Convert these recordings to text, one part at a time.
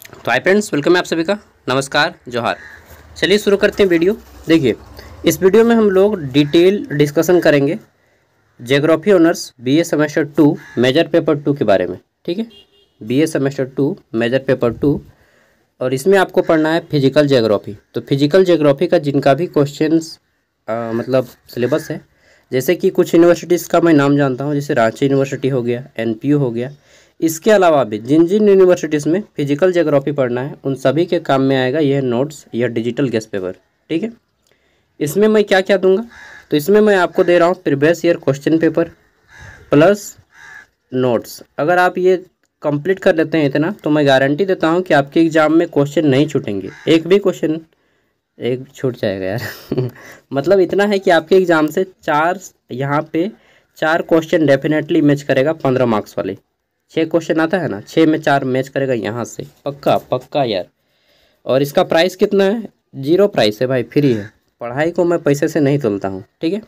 तो hi friends, welcome है आप सभी का। नमस्कार, जोहार। चलिए शुरू करते हैं वीडियो। देखिए, इस वीडियो में हम लोग डिटेल डिस्कशन करेंगे geography honours BA semester 2 major paper 2 के बारे में। ठीक है, बीए सेमेस्टर 2 मेजर पेपर 2, और इसमें आपको पढ़ना है फिजिकल ज्योग्राफी। तो फिजिकल ज्योग्राफी का जिनका भी क्वेश्चंस मतलब सिलेबस है, जैसे कि कुछ यूनिवर्सिटीज़ का मैं नाम जानता हूँ, जैसे रांची यूनिवर्सिटी हो गया, एनपीयू हो गया। इसके अलावा भी जिन जिन यूनिवर्सिटीज़ में फिजिकल ज्योग्राफी पढ़ना है उन सभी के काम में आएगा यह नोट्स या डिजिटल गेस्ट पेपर। ठीक है, इसमें मैं क्या क्या दूंगा, तो इसमें मैं आपको दे रहा हूँ previous year question paper plus notes. अगर आप ये कंप्लीट कर लेते हैं इतना, तो मैं गारंटी देता हूँ कि आपके एग्ज़ाम में क्वेश्चन नहीं छूटेंगे, एक भी क्वेश्चन एक छूट जाएगा यार मतलब इतना है कि आपके एग्ज़ाम से यहाँ पे चार क्वेश्चन डेफिनेटली मैच करेगा 15 मार्क्स वाले। 6 क्वेश्चन आता है ना, 6 में 4 मैच करेगा यहाँ से, पक्का पक्का यार। और इसका प्राइस कितना है? 0 प्राइस है भाई, फ्री है। पढ़ाई को मैं पैसे से नहीं तोलता हूँ। ठीक है,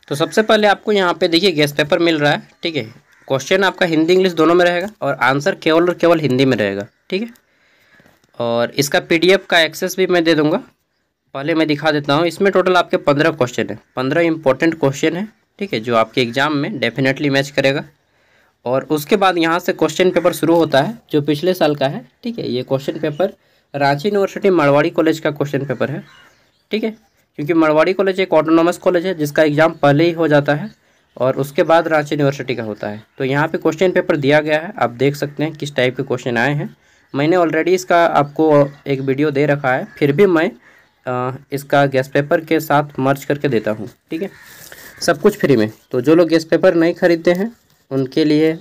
तो सबसे पहले आपको यहाँ पे देखिए गेस्ट पेपर मिल रहा है। ठीक है, क्वेश्चन आपका हिंदी इंग्लिश दोनों में रहेगा और आंसर केवल और केवल हिंदी में रहेगा। ठीक है, और इसका पीडीएफ का एक्सेस भी मैं दे दूंगा। पहले मैं दिखा देता हूँ। इसमें टोटल आपके 15 क्वेश्चन है, 15 इंपॉर्टेंट क्वेश्चन है। ठीक है, जो आपके एग्जाम में डेफिनेटली मैच करेगा। और उसके बाद यहाँ से क्वेश्चन पेपर शुरू होता है जो पिछले साल का है। ठीक है, ये question paper Ranchi university Marwari college का क्वेश्चन पेपर है। ठीक है, क्योंकि मरवाड़ी कॉलेज एक ऑटोनॉमस कॉलेज है जिसका एग्ज़ाम पहले ही हो जाता है और उसके बाद रांची यूनिवर्सिटी का होता है। तो यहाँ पे क्वेश्चन पेपर दिया गया है, आप देख सकते हैं किस टाइप के क्वेश्चन आए हैं। मैंने ऑलरेडी इसका आपको एक वीडियो दे रखा है, फिर भी मैं इसका गेस्ट पेपर के साथ मर्ज करके देता हूँ। ठीक है, सब कुछ फ्री में। तो जो लोग गेस्ट पेपर नहीं खरीदते हैं उनके लिए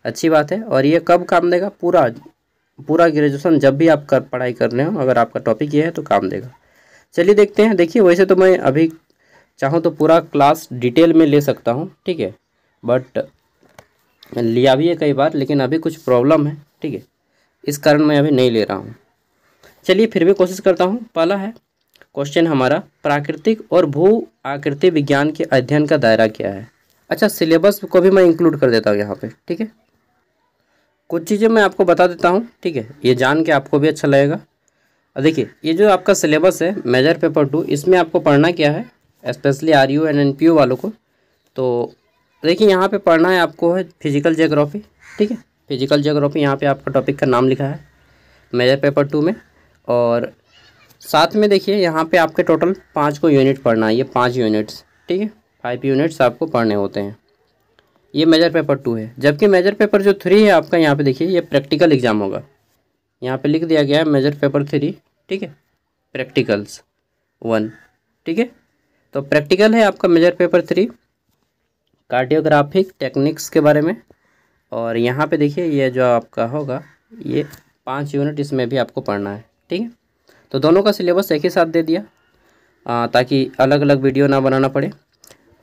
अच्छी बात है। और ये कब काम देगा? पूरा ग्रेजुएशन जब भी आप पढ़ाई कर रहे हो, अगर आपका टॉपिक ये है तो काम देगा। चलिए देखते हैं। देखिए, वैसे तो मैं अभी चाहूँ तो पूरा क्लास डिटेल में ले सकता हूँ। ठीक है, बट लिया भी है कई बार, लेकिन अभी कुछ प्रॉब्लम है। ठीक है, इस कारण मैं अभी नहीं ले रहा हूँ। चलिए फिर भी कोशिश करता हूँ। पहला है क्वेश्चन हमारा, प्राकृतिक और भू आकृति विज्ञान के अध्ययन का दायरा क्या है। अच्छा, सिलेबस को भी मैं इंक्लूड कर देता हूँ यहाँ पे। ठीक है, कुछ चीज़ें मैं आपको बता देता हूँ। ठीक है, ये जान के आपको भी अच्छा लगेगा। और देखिए, ये जो आपका सिलेबस है मेजर पेपर 2, इसमें आपको पढ़ना क्या है, स्पेशली आरयू एंड एनपीयू वालों को। तो देखिए, यहाँ पे पढ़ना है आपको है फिजिकल ज्योग्राफी। ठीक है, फिजिकल ज्योग्राफी यहाँ पे आपका टॉपिक का नाम लिखा है मेजर पेपर 2 में। और साथ में देखिए, यहाँ पे आपके टोटल 5 को यूनिट पढ़ना है, ये 5 यूनिट्स। ठीक है, 5 यूनिट्स आपको पढ़ने होते हैं। ये मेजर पेपर 2 है। जबकि मेजर पेपर जो 3 है आपका, यहाँ पे देखिए ये प्रैक्टिकल एग्जाम होगा। यहाँ पे लिख दिया गया है मेजर पेपर 3। ठीक है, प्रैक्टिकल्स 1। ठीक है, तो प्रैक्टिकल है आपका मेजर पेपर 3 कार्डियोग्राफिक टेक्निक्स के बारे में। और यहाँ पे देखिए ये जो आपका होगा, ये 5 यूनिट इसमें भी आपको पढ़ना है। ठीक है, तो दोनों का सिलेबस एक ही साथ दे दिया ताकि अलग अलग वीडियो ना बनाना पड़े।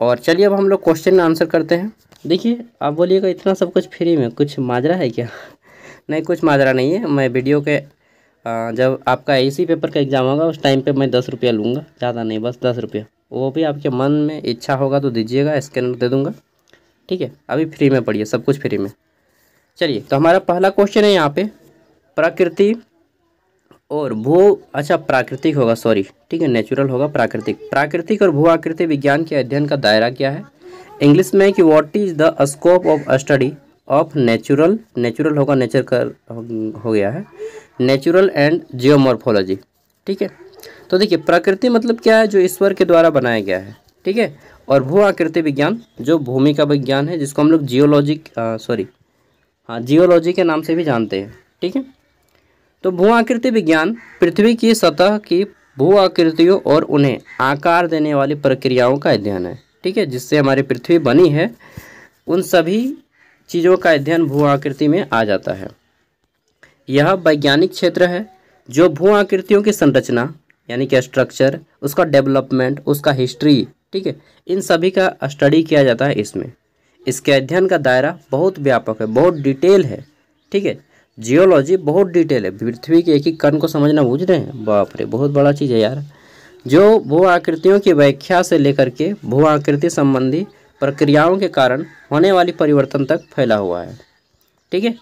और चलिए अब हम लोग क्वेश्चन आंसर करते हैं। देखिए, आप बोलिएगा इतना सब कुछ फ्री में, कुछ माजरा है क्या? नहीं, कुछ माजरा नहीं है। मैं वीडियो के जब आपका इसी पेपर का एग्ज़ाम होगा उस टाइम पे मैं 10 रुपया लूँगा, ज़्यादा नहीं, बस 10 रुपया। वो भी आपके मन में इच्छा होगा तो दीजिएगा, स्कैनर दे दूँगा। ठीक है, अभी फ्री में पढ़िए, सब कुछ फ्री में। चलिए, तो हमारा पहला क्वेश्चन है यहाँ पे प्रकृति और प्राकृतिक होगा, सॉरी। ठीक है, नेचुरल होगा, प्राकृतिक और भू आकृति विज्ञान के अध्ययन का दायरा क्या है। इंग्लिश में कि what is the scope of study of natural होगा, नेचर का हो गया है, नेचुरल एंड जियोमॉर्फोलॉजी। ठीक है, तो देखिए प्रकृति मतलब क्या है, जो ईश्वर के द्वारा बनाया गया है। ठीक है, और भू आकृति विज्ञान जो भूमि का विज्ञान है, जिसको हम लोग जियोलॉजी के नाम से भी जानते हैं। ठीक है, तो भू आकृति विज्ञान पृथ्वी की सतह की भू आकृतियों और उन्हें आकार देने वाली प्रक्रियाओं का अध्ययन है। ठीक है, जिससे हमारी पृथ्वी बनी है, उन सभी चीज़ों का अध्ययन भू आकृति में आ जाता है। यह वैज्ञानिक क्षेत्र है जो भू आकृतियों की संरचना यानी कि स्ट्रक्चर, उसका डेवलपमेंट, उसका हिस्ट्री, ठीक है, इन सभी का स्टडी किया जाता है इसमें। इसके अध्ययन का दायरा बहुत व्यापक है, बहुत डिटेल है। ठीक है, जियोलॉजी बहुत डिटेल है, पृथ्वी के एक एक कण को समझना, बूझ रहे हैं? बाप रे, बहुत बड़ा चीज़ है यार, जो भू आकृतियों की व्याख्या से लेकर के भू आकृति संबंधी प्रक्रियाओं के कारण होने वाली परिवर्तन तक फैला हुआ है। ठीक है,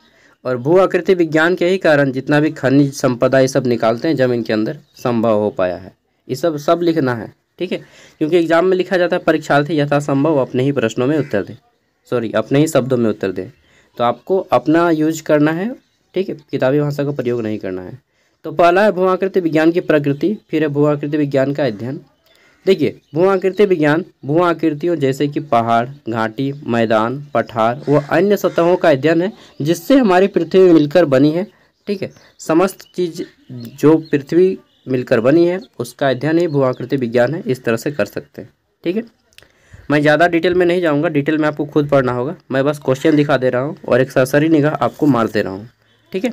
और भू आकृति विज्ञान के ही कारण जितना भी खनिज संपदा ये सब निकालते हैं जमीन के अंदर संभव हो पाया है। ये सब लिखना है, ठीक है, क्योंकि एग्जाम में लिखा जाता है परीक्षार्थी यथासंभव अपने ही प्रश्नों में उत्तर दे, अपने ही शब्दों में उत्तर दे। तो आपको अपना यूज करना है, ठीक है, किताबी भाषा का प्रयोग नहीं करना है। तो पहला है भू आकृति विज्ञान की प्रकृति, फिर है भू आकृति विज्ञान का अध्ययन। देखिए, भू आकृति विज्ञान भू आकृतियों जैसे कि पहाड़, घाटी, मैदान, पठार व अन्य सतहों का अध्ययन है जिससे हमारी पृथ्वी मिलकर बनी है, ठीक है। समस्त चीज जो पृथ्वी मिलकर बनी है उसका अध्ययन ही भू आकृति विज्ञान है, इस तरह से कर सकते हैं, ठीक है। मैं ज़्यादा डिटेल में नहीं जाऊँगा, डिटेल में आपको खुद पढ़ना होगा, मैं बस क्वेश्चन दिखा दे रहा हूँ और एक सरसरी निगाह आपको मार दे रहा हूँ, ठीक है।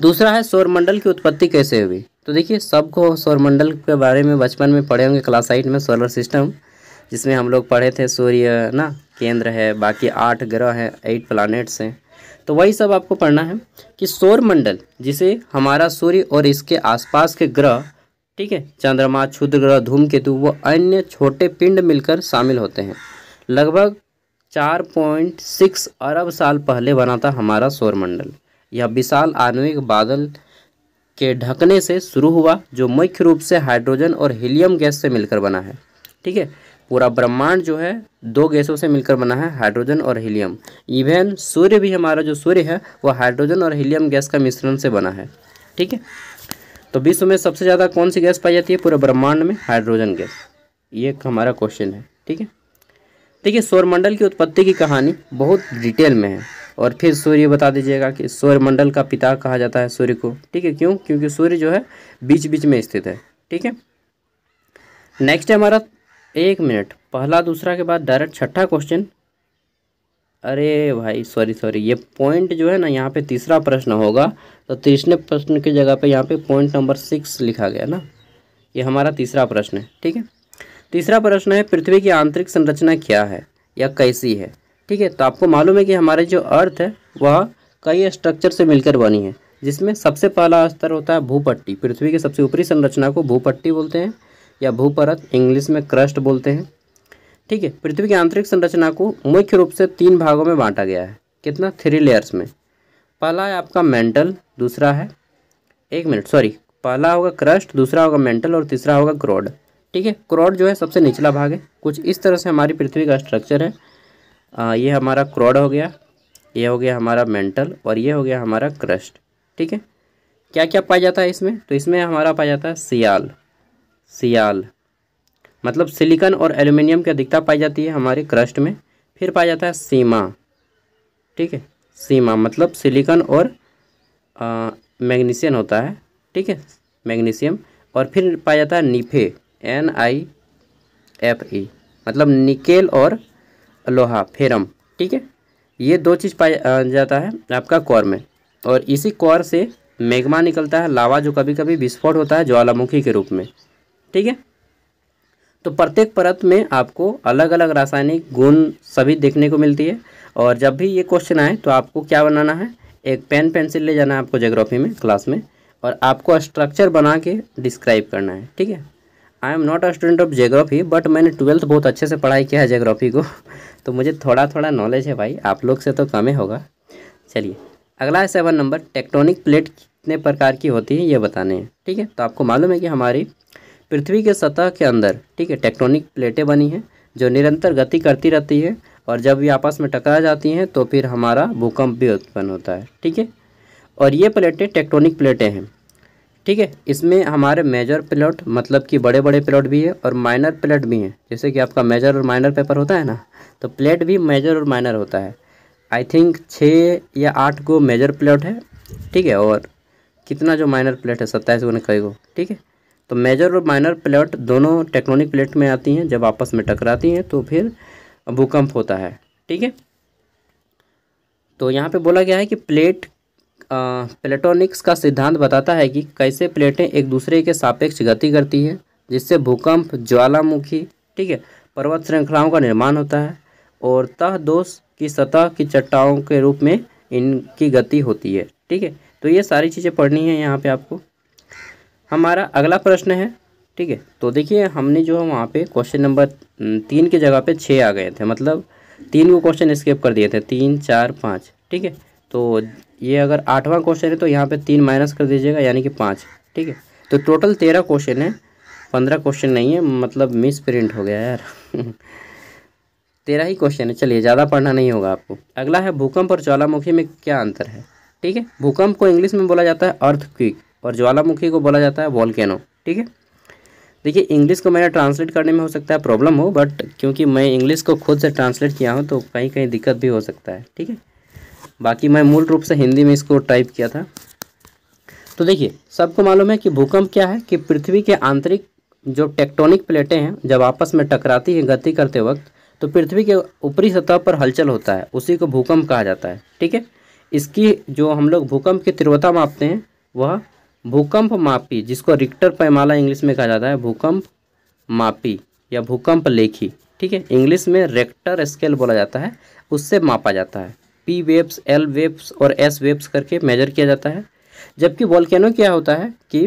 दूसरा है सौरमंडल की उत्पत्ति कैसे हुई। तो देखिए, सबको सौरमंडल के बारे में बचपन में पढ़े होंगे क्लास 8 में, सोलर सिस्टम, जिसमें हम लोग पढ़े थे सूर्य ना केंद्र है, बाकी 8 ग्रह हैं, 8 प्लैनेट्स हैं। तो वही सब आपको पढ़ना है कि सौरमंडल जिसे हमारा सूर्य और इसके आसपास के ग्रह, ठीक है, चंद्रमा, क्षुद्र ग्रह, धूमकेतु व अन्य छोटे पिंड मिलकर शामिल होते हैं। लगभग 4.6 अरब साल पहले बना था हमारा सौरमंडल। यह विशाल आणविक बादल के ढकने से शुरू हुआ जो मुख्य रूप से हाइड्रोजन और हीलियम गैस से मिलकर बना है, ठीक है। पूरा ब्रह्मांड जो है 2 गैसों से मिलकर बना है, हाइड्रोजन और हीलियम। इवन सूर्य भी, हमारा जो सूर्य है वह हाइड्रोजन और हीलियम गैस का मिश्रण से बना है, ठीक है। तो विश्व में सबसे ज़्यादा कौन सी गैस पाई जाती है पूरे ब्रह्मांड में? Hydrogen gas. ये एक हमारा क्वेश्चन है, ठीक है। देखिए, सौरमंडल की उत्पत्ति की कहानी बहुत डिटेल में है और फिर सूर्य बता दीजिएगा कि सौरमंडल का पिता कहा जाता है सूर्य को, ठीक है। क्यों? क्योंकि सूर्य जो है बीच बीच में स्थित है, ठीक है। नेक्स्ट है हमारा 1 मिनट, पहला दूसरा के बाद डायरेक्ट छठा क्वेश्चन। अरे भाई सॉरी, ये पॉइंट जो है ना यहाँ पे तीसरा प्रश्न होगा, तो तीसरे प्रश्न की जगह पे यहाँ पे पॉइंट नंबर 6 लिखा गया ना, ये हमारा तीसरा प्रश्न है, ठीक है। तीसरा प्रश्न है पृथ्वी की आंतरिक संरचना क्या है या कैसी है, ठीक है। तो आपको मालूम है कि हमारे जो अर्थ है वह कई स्ट्रक्चर से मिलकर बनी है, जिसमें सबसे पहला स्तर होता है भूपट्टी। पृथ्वी की सबसे ऊपरी संरचना को भूपट्टी बोलते हैं या भूपरत, इंग्लिश में क्रस्ट बोलते हैं, ठीक है। पृथ्वी की आंतरिक संरचना को मुख्य रूप से 3 भागों में बांटा गया है। कितना? 3 लेयर्स में। पहला है आपका मेंटल, दूसरा है पहला होगा क्रस्ट, दूसरा होगा मेंटल और तीसरा होगा क्रोड, ठीक है। क्रोड जो है सबसे निचला भाग है। कुछ इस तरह से हमारी पृथ्वी का स्ट्रक्चर है। ये हमारा क्रोड हो गया, ये हो गया हमारा मेंटल और ये हो गया हमारा क्रस्ट, ठीक है। क्या क्या पाया जाता है इसमें? तो इसमें हमारा पाया जाता है सियाल मतलब सिलिकॉन और एल्युमिनियम की अधिकता पाई जाती है हमारे क्रस्ट में। फिर पाया जाता है सीमा, ठीक है, सीमा मतलब सिलिकॉन और मैग्नीशियम होता है, ठीक है, मैग्नीशियम। और फिर पाया जाता है नीफे, NiFe मतलब निकेल और लोहा, फेरम, ठीक है। ये 2 चीज़ पाया जाता है आपका कोर में, और इसी कोर से मैग्मा निकलता है, लावा, जो कभी कभी विस्फोट होता है ज्वालामुखी के रूप में, ठीक है। तो प्रत्येक परत में आपको अलग अलग रासायनिक गुण सभी देखने को मिलती है। और जब भी ये क्वेश्चन आए तो आपको क्या बनाना है, एक पेन पेंसिल ले जाना है आपको ज्योग्राफी में क्लास में, और आपको स्ट्रक्चर बना के डिस्क्राइब करना है, ठीक है। I am not a student of geography, but मैंने 12th बहुत अच्छे से पढ़ाई किया है ज्योग्राफी को तो मुझे थोड़ा थोड़ा नॉलेज है भाई, आप लोग से तो कम ही होगा। चलिए अगला है 7 नंबर, टेक्टोनिक प्लेट कितने प्रकार की होती है ये बताने हैं, ठीक है। तो आपको मालूम है कि हमारी पृथ्वी के सतह के अंदर, ठीक है, टेक्टोनिक प्लेटें बनी हैं जो निरंतर गति करती रहती है, और जब ये आपस में टकरा जाती हैं तो फिर हमारा भूकंप भी उत्पन्न होता है, ठीक है। और ये प्लेटें टेक्टोनिक प्लेटें हैं, ठीक है। इसमें हमारे मेजर प्लेट मतलब कि बड़े बड़े प्लेट भी है और माइनर प्लेट भी हैं, जैसे कि आपका मेजर और माइनर पेपर होता है ना, तो प्लेट भी मेजर और माइनर होता है। आई थिंक 6 या 8 को मेजर प्लेट है, ठीक है, और कितना जो माइनर प्लेट है 27 को कई को, ठीक है। तो मेजर और माइनर प्लेट दोनों टेक्टोनिक प्लेट में आती हैं, जब आपस में टकराती हैं तो फिर भूकंप होता है, ठीक है। तो यहाँ पे बोला गया है कि प्लेटोनिक्स का सिद्धांत बताता है कि कैसे प्लेटें एक दूसरे के सापेक्ष गति करती हैं, जिससे भूकंप, ज्वालामुखी, ठीक है, पर्वत श्रृंखलाओं का निर्माण होता है, और तह दोष की सतह की चट्टानों के रूप में इनकी गति होती है, ठीक है। तो ये सारी चीज़ें पढ़नी है यहाँ पे आपको। हमारा अगला प्रश्न है, ठीक है। तो देखिए हमने जो है वहाँ पे क्वेश्चन नंबर 3 की जगह पे 6 आ गए थे, मतलब 3 को क्वेश्चन स्किप कर दिए थे, 3, 4, 5, ठीक है। तो ये अगर 8वां क्वेश्चन है तो यहाँ पे 3 माइनस कर दीजिएगा, यानी कि 5। ठीक है, तो टोटल 13 क्वेश्चन है, 15 क्वेश्चन नहीं है, मतलब मिस प्रिंट हो गया यार 13 ही क्वेश्चन है। चलिए, ज़्यादा पढ़ना नहीं होगा आपको। अगला है भूकंप और ज्वालामुखी में क्या अंतर है। ठीक है, भूकंप को इंग्लिश में बोला जाता है अर्थक्वेक और ज्वालामुखी को बोला जाता है वोल्केनो। ठीक है, देखिए इंग्लिश को मैंने ट्रांसलेट करने में हो सकता है प्रॉब्लम हो, बट क्योंकि मैं इंग्लिश को खुद से ट्रांसलेट किया हूँ तो कहीं कहीं दिक्कत भी हो सकता है। ठीक है, बाकी मैं मूल रूप से हिंदी में इसको टाइप किया था। तो देखिए, सबको मालूम है कि भूकंप क्या है, कि पृथ्वी के आंतरिक जो टेक्टोनिक प्लेटें हैं जब आपस में टकराती हैं गति करते वक्त, तो पृथ्वी के ऊपरी सतह पर हलचल होता है, उसी को भूकंप कहा जाता है। ठीक है, इसकी जो हम लोग भूकंप की तीव्रता मापते हैं वह भूकंप मापी, जिसको रिक्टर पैमाना इंग्लिश में कहा जाता है, भूकंप मापी या भूकंप लेखी। ठीक है, इंग्लिश में रेक्टर स्केल बोला जाता है, उससे मापा जाता है। पी वेव्स, एल वेव्स और एस वेव्स करके मेजर किया जाता है। जबकि वोल्केनो क्या होता है कि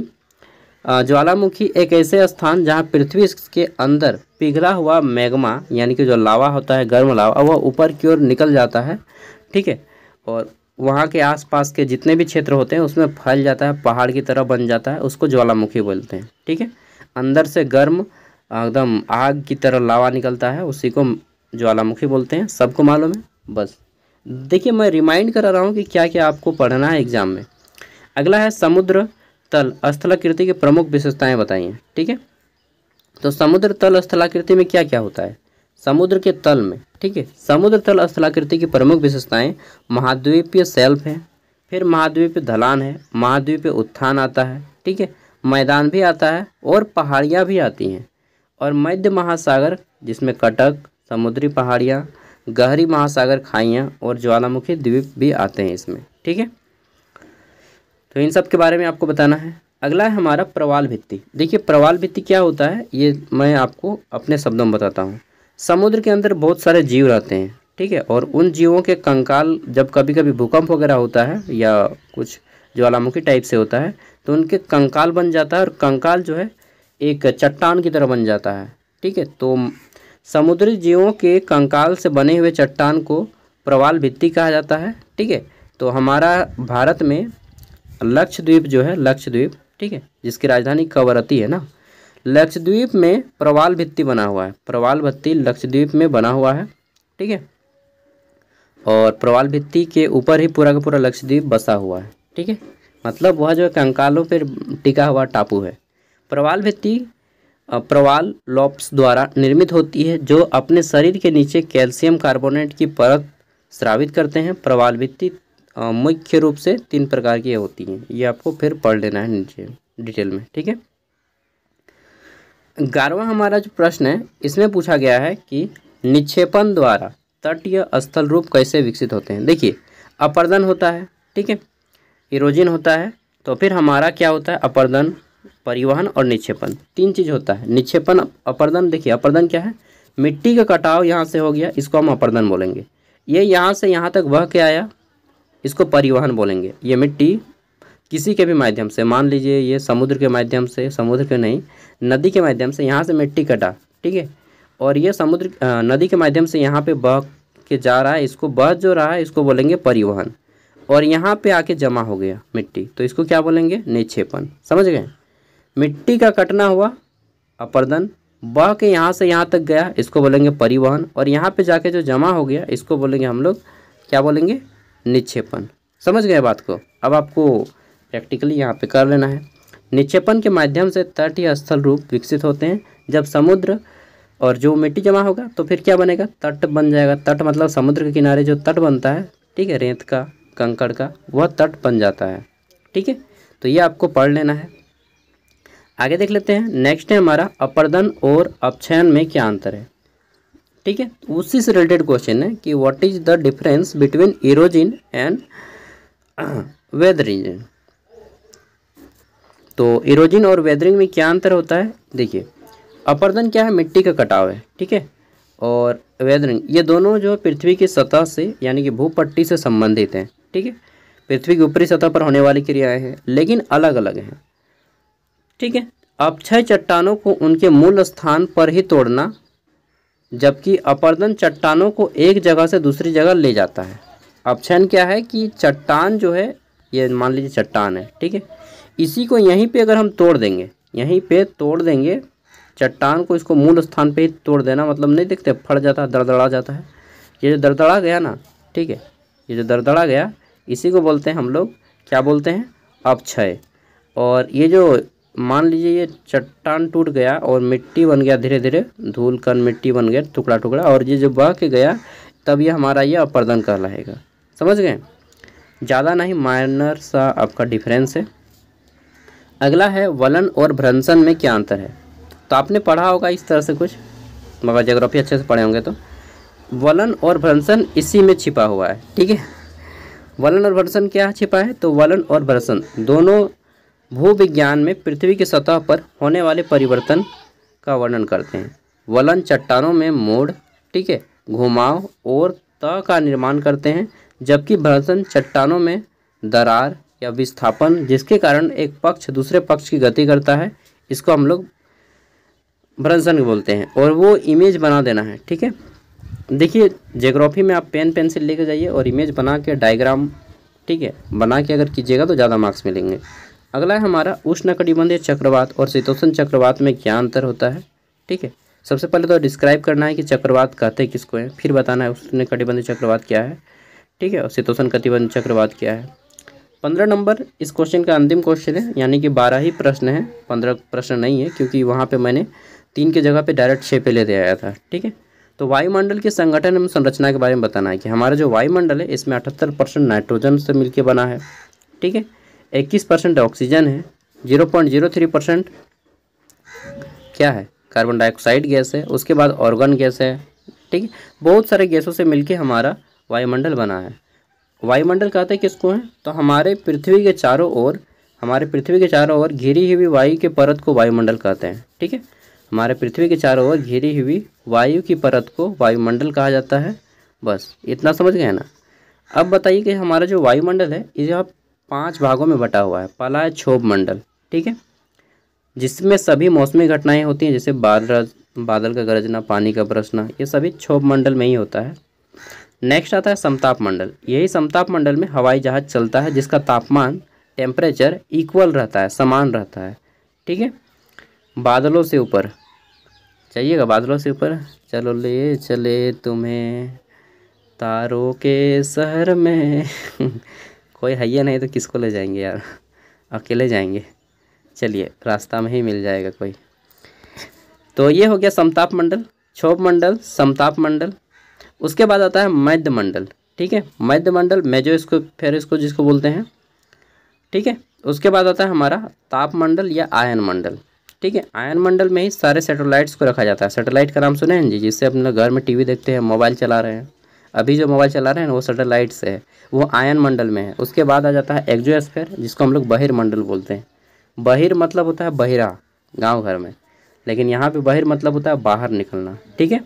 ज्वालामुखी एक ऐसे स्थान जहां पृथ्वी के अंदर पिघला हुआ मैग्मा, यानी कि जो लावा होता है, गर्म लावा, वह ऊपर की ओर निकल जाता है। ठीक है, और वहाँ के आसपास के जितने भी क्षेत्र होते हैं उसमें फैल जाता है, पहाड़ की तरह बन जाता है, उसको ज्वालामुखी बोलते हैं। ठीक है, अंदर से गर्म एकदम आग की तरह लावा निकलता है, उसी को ज्वालामुखी बोलते हैं। सबको मालूम है। बस देखिए, मैं रिमाइंड करा रहा हूँ कि क्या क्या आपको पढ़ना है एग्जाम में। अगला है समुद्र तल स्थलाकृति की प्रमुख विशेषताएं बताइए। ठीक है, तो समुद्र तल स्थलाकृति में क्या क्या होता है समुद्र के तल में। ठीक है, समुद्र तल स्थलाकृति की प्रमुख विशेषताएं महाद्वीपीय शेल्फ है, फिर महाद्वीपीय ढलान है, महाद्वीपीय उत्थान आता है। ठीक है, मैदान भी आता है और पहाड़ियाँ भी आती हैं, और मध्य महासागर जिसमें कटक, समुद्री पहाड़ियाँ, गहरी महासागर खाइयाँ और ज्वालामुखी द्वीप भी आते हैं इसमें। ठीक है, तो इन सब के बारे में आपको बताना है। अगला है हमारा प्रवाल भित्ति। देखिए, प्रवाल भित्ति क्या होता है ये मैं आपको अपने शब्दों में बताता हूँ। समुद्र के अंदर बहुत सारे जीव रहते हैं। ठीक है, और उन जीवों के कंकाल जब कभी कभी भूकंप वगैरह होता है या कुछ ज्वालामुखी टाइप से होता है तो उनके कंकाल बन जाता है, और कंकाल जो है एक चट्टान की तरह बन जाता है। ठीक है, तो समुद्री जीवों के कंकाल से बने हुए चट्टान को प्रवाल भित्ति कहा जाता है। ठीक है, तो हमारा भारत में लक्षद्वीप जो है, लक्षद्वीप, ठीक है, जिसकी राजधानी कवरत्ती है ना, लक्षद्वीप में प्रवाल भित्ति बना हुआ है। प्रवाल भित्ति लक्षद्वीप में बना हुआ है। ठीक है, और प्रवाल भित्ति के ऊपर ही पूरा का पूरा लक्षद्वीप बसा हुआ है। ठीक है, मतलब वह जो कंकालों पर टिका हुआ टापू है। प्रवाल भित्ति प्रवाल लॉप्स द्वारा निर्मित होती है, जो अपने शरीर के नीचे कैल्शियम कार्बोनेट की परत स्रावित करते हैं। प्रवाल भित्ति मुख्य रूप से 3 प्रकार की होती हैं, ये आपको फिर पढ़ लेना है नीचे डिटेल में। ठीक है, 11वां हमारा जो प्रश्न है इसमें पूछा गया है कि निक्षेपण द्वारा तटीय स्थल रूप कैसे विकसित होते हैं। देखिए, अपर्दन होता है, ठीक है, इरोजन होता है, तो फिर हमारा क्या होता है, अपर्दन, परिवहन और निक्षेपण, 3 चीज़ होता है। निक्षेपण, अपर्दन, देखिए अपर्दन क्या है, मिट्टी का कटाव यहाँ से हो गया, इसको हम अपर्दन बोलेंगे। ये यहाँ से यहाँ तक बह के आया, इसको परिवहन बोलेंगे। ये मिट्टी किसी के भी माध्यम से, मान लीजिए ये समुद्र के माध्यम से, समुद्र के नहीं, नदी के माध्यम से यहाँ से मिट्टी कटा, ठीक है, और ये समुद्र नदी के माध्यम से यहाँ पे बह के जा रहा है, इसको बह जो रहा है इसको बोलेंगे परिवहन, और यहाँ पे आके जमा हो गया मिट्टी, तो इसको क्या बोलेंगे, निक्षेपण। समझ गए, मिट्टी का कटना हुआ अपर्दन, बह के यहाँ से यहाँ तक गया, इसको बोलेंगे परिवहन, और यहाँ पे जाके जो जमा हो गया इसको बोलेंगे हम लोग, क्या बोलेंगे, निक्षेपण। समझ गए बात को। अब आपको प्रैक्टिकली यहाँ पे कर लेना है। निक्षेपण के माध्यम से तटीय स्थल रूप विकसित होते हैं। जब समुद्र और जो मिट्टी जमा होगा तो फिर क्या बनेगा, तट बन जाएगा। तट मतलब समुद्र के किनारे जो तट बनता है, ठीक है, रेत का, कंकड़ का, वह तट बन जाता है। ठीक है, तो ये आपको पढ़ लेना है। आगे देख लेते हैं। नेक्स्ट है हमारा अपर्दन और अपक्षयन में क्या अंतर है। ठीक है, उसी से रिलेटेड क्वेश्चन है कि what is the difference between erosion and weathering. तो इरोजन और वेदरिंग में क्या अंतर होता है। देखिए, अपर्दन क्या है, मिट्टी का कटाव है, ठीक है, और वेदरिंग ये दोनों जो पृथ्वी की सतह से यानी कि भूपट्टी से संबंधित हैं। ठीक है, पृथ्वी की ऊपरी सतह पर होने वाली क्रियाएं हैं, लेकिन अलग अलग हैं। ठीक है, अपक्षय चट्टानों को उनके मूल स्थान पर ही तोड़ना, जबकि अपर्दन चट्टानों को एक जगह से दूसरी जगह ले जाता है। अपक्षयन क्या है कि चट्टान जो है, ये मान लीजिए चट्टान है, ठीक है, इसी को यहीं पे अगर हम तोड़ देंगे, यहीं पे तोड़ देंगे चट्टान को, इसको मूल स्थान पे ही तोड़ देना, मतलब नहीं देखते फट जाता है, दरदड़ा जाता है। ये जो दरदड़ा गया ना, ठीक है, ये जो दरदड़ा गया इसी को बोलते हैं हम लोग, क्या बोलते हैं, अपक्षय। और ये जो मान लीजिए ये चट्टान टूट गया और मिट्टी बन गया, धीरे धीरे धूल कण मिट्टी बन गया, टुकड़ा टुकड़ा, और ये जो बह के गया तब ये हमारा ये अपर्दन कहलाएगा। समझ गए, ज़्यादा नहीं, माइनर सा आपका डिफरेंस है। अगला है वलन और भ्रंशन में क्या अंतर है। तो आपने पढ़ा होगा इस तरह से कुछ, मगर ज्योग्राफी अच्छे से पढ़े होंगे तो। वलन और भ्रंशन इसी में छिपा हुआ है, ठीक है। वलन और भ्रंशन क्या छिपा है, तो वलन और भ्रंशन दोनों भूविज्ञान में पृथ्वी की सतह पर होने वाले परिवर्तन का वर्णन करते हैं। वलन चट्टानों में मोड़, ठीक है, घुमाव और तह का निर्माण करते हैं, जबकि भ्रंशन चट्टानों में दरार या विस्थापन, जिसके कारण एक पक्ष दूसरे पक्ष की गति करता है, इसको हम लोग भ्रंशन बोलते हैं। और वो इमेज बना देना है, ठीक है। देखिए ज्योग्राफी में आप पेन पेंसिल लेके जाइए और इमेज बना के डायग्राम, ठीक है, बना के अगर कीजिएगा तो ज़्यादा मार्क्स मिलेंगे। अगला है हमारा उष्णकटिबंधीय चक्रवात और शीतोष्ण चक्रवात में क्या अंतर होता है, ठीक है। सबसे पहले तो डिस्क्राइब करना है कि चक्रवात कहते किसको हैं, फिर बताना है उष्णकटिबंधीय चक्रवात क्या है, ठीक है, और शीतोष्ण कटिबंधीय चक्रवात क्या है। 15 नंबर इस क्वेश्चन का अंतिम क्वेश्चन है, यानी कि 12 ही प्रश्न है, 15 प्रश्न नहीं है, क्योंकि वहाँ पे मैंने 3 की जगह पे डायरेक्ट 6 पे ले दे आया था, ठीक है। तो वायुमंडल के संगठन एवं संरचना के बारे में बताना है कि हमारा जो वायुमंडल है इसमें 78% नाइट्रोजन से मिलकर बना है, ठीक है, 21% ऑक्सीजन है, 0.03% क्या है, कार्बन डाइऑक्साइड गैस है, उसके बाद ऑर्गन गैस है, ठीक है। बहुत सारे गैसों से मिलके हमारा वायुमंडल बना है। वायुमंडल कहते हैं किसको हैं, तो हमारे पृथ्वी के चारों ओर घिरी हुई वायु के परत को वायुमंडल कहते हैं, ठीक है। हमारे पृथ्वी के चारों ओर घिरी हुई वायु की परत को वायुमंडल कहा जाता है। बस इतना समझ गए ना। अब बताइए कि हमारा जो वायुमंडल है यह 5 भागों में बटा हुआ है। पहला है क्षोभ मंडल, ठीक है, जिसमें सभी मौसमी घटनाएं होती हैं, जैसे बादल का गरजना, पानी का बरसना, ये सभी क्षोभ मंडल में ही होता है। नेक्स्ट आता है समताप मंडल। यही समताप मंडल में हवाई जहाज चलता है, जिसका तापमान टेम्परेचर इक्वल रहता है, समान रहता है, ठीक है। बादलों से ऊपर चाहिएगा, बादलों से ऊपर चलो ले चले तुम्हें तारों के शहर में कोई है ही नहीं तो किसको ले जाएंगे यार, अकेले जाएंगे, चलिए रास्ता में ही मिल जाएगा कोई। तो ये हो गया समताप मंडल, क्षोभ मंडल, समताप मंडल। उसके बाद आता है मध्य मंडल, ठीक है, मध्य मंडल मेजोस्फीयर इसको जिसको बोलते हैं, ठीक है। उसके बाद आता है हमारा ताप मंडल या आयन मंडल, ठीक है। आयन मंडल में ही सारे सैटेलाइट्स को रखा जाता है। सैटेलाइट का नाम सुने हैं जी, जिससे अपने घर में टीवी देखते हैं, मोबाइल चला रहे हैं, अभी जो मोबाइल चला रहे हैं ना वो सैटेलाइट से है, वो आयन मंडल में है। उसके बाद आ जाता है एक्सोस्फीयर, जिसको हम लोग बहिर्मंडल बोलते हैं। बहिर मतलब होता है बहिरा, गाँव घर में, लेकिन यहाँ पे बहिर मतलब होता है बाहर निकलना, ठीक है।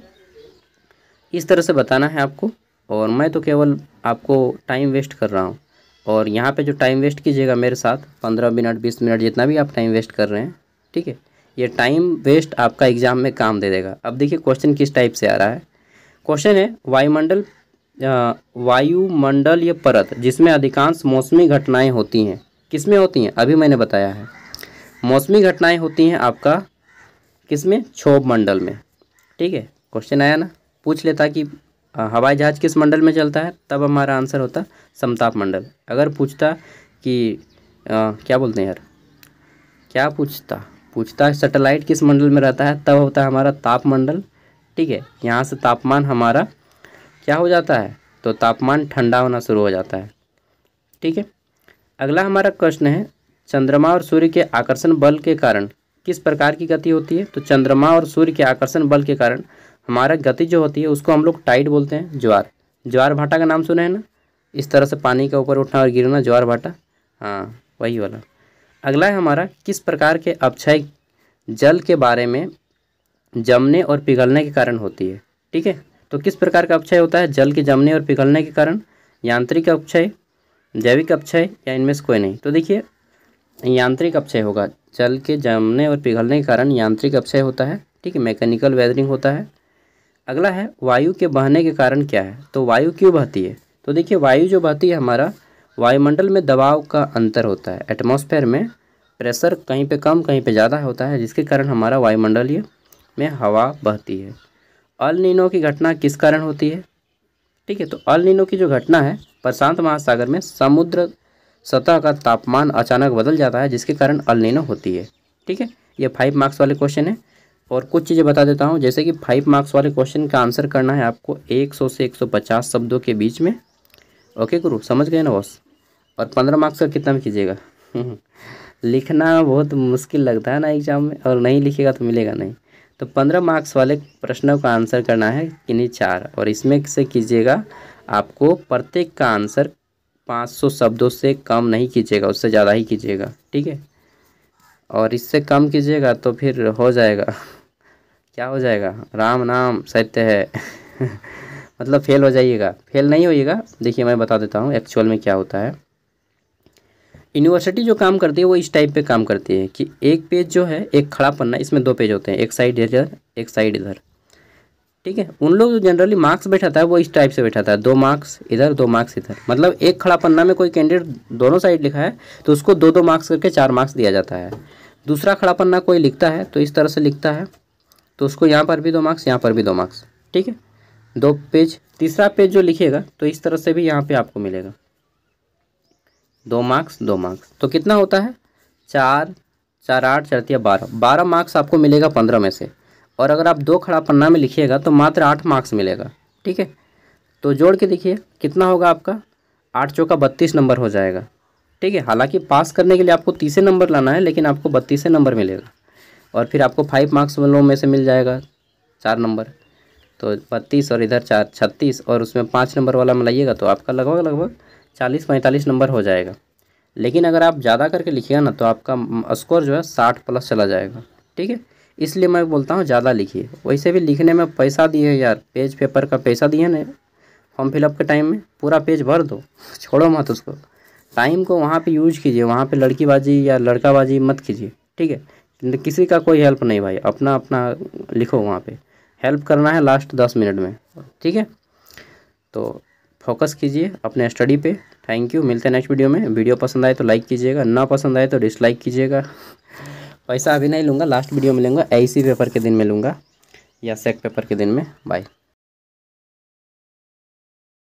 इस तरह से बताना है आपको, और मैं तो केवल आपको टाइम वेस्ट कर रहा हूँ। और यहाँ पे जो टाइम वेस्ट कीजिएगा मेरे साथ 15 मिनट 20 मिनट जितना भी आप टाइम वेस्ट कर रहे हैं, ठीक है, ये टाइम वेस्ट आपका एग्जाम में काम दे देगा। अब देखिए क्वेश्चन किस टाइप से आ रहा है। क्वेश्चन है वायुमंडल ये परत जिसमें अधिकांश मौसमी घटनाएँ होती हैं, किस में होती हैं, अभी मैंने बताया है। मौसमी घटनाएँ होती हैं आपका किसमें, क्षोभ मंडल में, ठीक है। क्वेश्चन आया ना, पूछ लेता कि हवाई जहाज किस मंडल में चलता है, तब हमारा आंसर होता समताप मंडल। अगर पूछता कि क्या बोलते हैं यार, क्या पूछता सैटेलाइट किस मंडल में रहता है, तब होता है हमारा ताप मंडल, ठीक है। यहाँ से तापमान हमारा क्या हो जाता है, तो तापमान ठंडा होना शुरू हो जाता है, ठीक है। अगला हमारा प्रश्न है चंद्रमा और सूर्य के आकर्षण बल के कारण किस प्रकार की गति होती है। तो चंद्रमा और सूर्य के आकर्षण बल के कारण हमारा गति जो होती है उसको हम लोग टाइड बोलते हैं। ज्वार भाटा का नाम सुने हैं ना, इस तरह से पानी के ऊपर उठना और गिरना, ज्वार भाटा, हाँ वही वाला। अगला है हमारा किस प्रकार के अपक्षय जल के बारे में जमने और पिघलने के कारण होती है, ठीक है। तो किस प्रकार का अपक्षय होता है जल के जमने और पिघलने के कारण, यांत्रिक अपक्षय, जैविक अपक्षय या इनमें से कोई नहीं। तो देखिए यांत्रिक अपक्षय होगा, जल के जमने और पिघलने के कारण यांत्रिक अपक्षय होता है, ठीक है, मैकेनिकल वेदरिंग होता है। अगला है वायु के बहने के कारण क्या है। तो वायु क्यों बहती है, तो देखिए वायु जो बहती है हमारा, वायुमंडल में दबाव का अंतर होता है, एटमॉस्फेयर में प्रेशर कहीं पे कम कहीं पे ज़्यादा होता है, जिसके कारण हमारा वायुमंडलीय में हवा बहती है। अल नीनो की घटना किस कारण होती है? ठीक है, तो अल नीनो की जो घटना है, प्रशांत महासागर में समुद्र सतह का तापमान अचानक बदल जाता है, जिसके कारण अल नीनो होती है। ठीक है, ये 5 मार्क्स वाले क्वेश्चन है। और कुछ चीज़ें बता देता हूँ, जैसे कि 5 मार्क्स वाले क्वेश्चन का आंसर करना है आपको 100 से 150 शब्दों के बीच में। ओके गुरु, समझ गए ना बॉस? और 15 मार्क्स का कितना में कीजिएगा? लिखना बहुत मुश्किल लगता है ना एग्जाम में, और नहीं लिखेगा तो मिलेगा नहीं। तो 15 मार्क्स वाले प्रश्नों का आंसर करना है किन्हीं 4, और इसमें से कीजिएगा आपको प्रत्येक का आंसर 500 शब्दों से कम नहीं कीजिएगा, उससे ज़्यादा ही कीजिएगा। ठीक है, और इससे कम कीजिएगा तो फिर हो जाएगा क्या हो जाएगा, राम नाम सत्य है मतलब फेल हो जाइएगा। फेल नहीं होइएगा, देखिए मैं बता देता हूँ एक्चुअल में क्या होता है। यूनिवर्सिटी जो काम करती है वो इस टाइप पे काम करती है कि एक पेज जो है, एक खड़ा पन्ना, इसमें 2 पेज होते हैं, एक साइड इधर एक साइड इधर। ठीक है, उन लोग जो जनरली मार्क्स बैठाता है वो इस टाइप से बैठाता है, 2 मार्क्स इधर 2 मार्क्स इधर। मतलब एक खड़ा पन्ना में कोई कैंडिडेट दोनों साइड लिखा है तो उसको 2-2 मार्क्स करके 4 मार्क्स दिया जाता है। दूसरा खड़ा पन्ना कोई लिखता है तो इस तरह से लिखता है, तो उसको यहाँ पर भी 2 मार्क्स, यहाँ पर भी 2 मार्क्स। ठीक है, 2 पेज। तीसरा पेज जो लिखिएगा तो इस तरह से भी यहाँ पे आपको मिलेगा 2 मार्क्स 2 मार्क्स। तो कितना होता है, 4 4 8 4 12 12 मार्क्स आपको मिलेगा 15 में से। और अगर आप 2 खड़ा पन्ना में लिखिएगा तो मात्र 8 मार्क्स मिलेगा। ठीक है, तो जोड़ के देखिए कितना होगा आपका, 8 चौका 32 नंबर हो जाएगा। ठीक है, हालांकि पास करने के लिए आपको 30 नंबर लाना है, लेकिन आपको 32 नंबर मिलेगा। और फिर आपको 5 मार्क्स वालों में से मिल जाएगा 4 नंबर, तो 32 और इधर 4 36, और उसमें 5 नंबर वाला मिलाइएगा तो आपका लगभग 40-45 नंबर हो जाएगा। लेकिन अगर आप ज़्यादा करके लिखिएगा ना तो आपका स्कोर जो है 60 प्लस चला जाएगा। ठीक है, इसलिए मैं बोलता हूँ ज़्यादा लिखिए। वैसे भी लिखने में पैसा दिए यार, पेज पेपर का पैसा दिए ना फॉर्म फिलअप के टाइम में, पूरा पेज भर दो, छोड़ो मत उसको। टाइम को वहाँ पे यूज कीजिए, वहाँ पे लड़कीबाजी या लड़काबाजी मत कीजिए। ठीक है, किसी का कोई हेल्प नहीं भाई, अपना अपना लिखो, वहाँ पे हेल्प करना है लास्ट 10 मिनट में। ठीक है, तो फोकस कीजिए अपने स्टडी पे। थैंक यू, मिलते हैं नेक्स्ट वीडियो में। वीडियो पसंद आए तो लाइक कीजिएगा, ना पसंद आए तो डिसलाइक कीजिएगा। पैसा अभी नहीं लूँगा, लास्ट वीडियो में लूँगा, ऐसी पेपर के दिन में लूँगा या सेक पेपर के दिन में। बाय।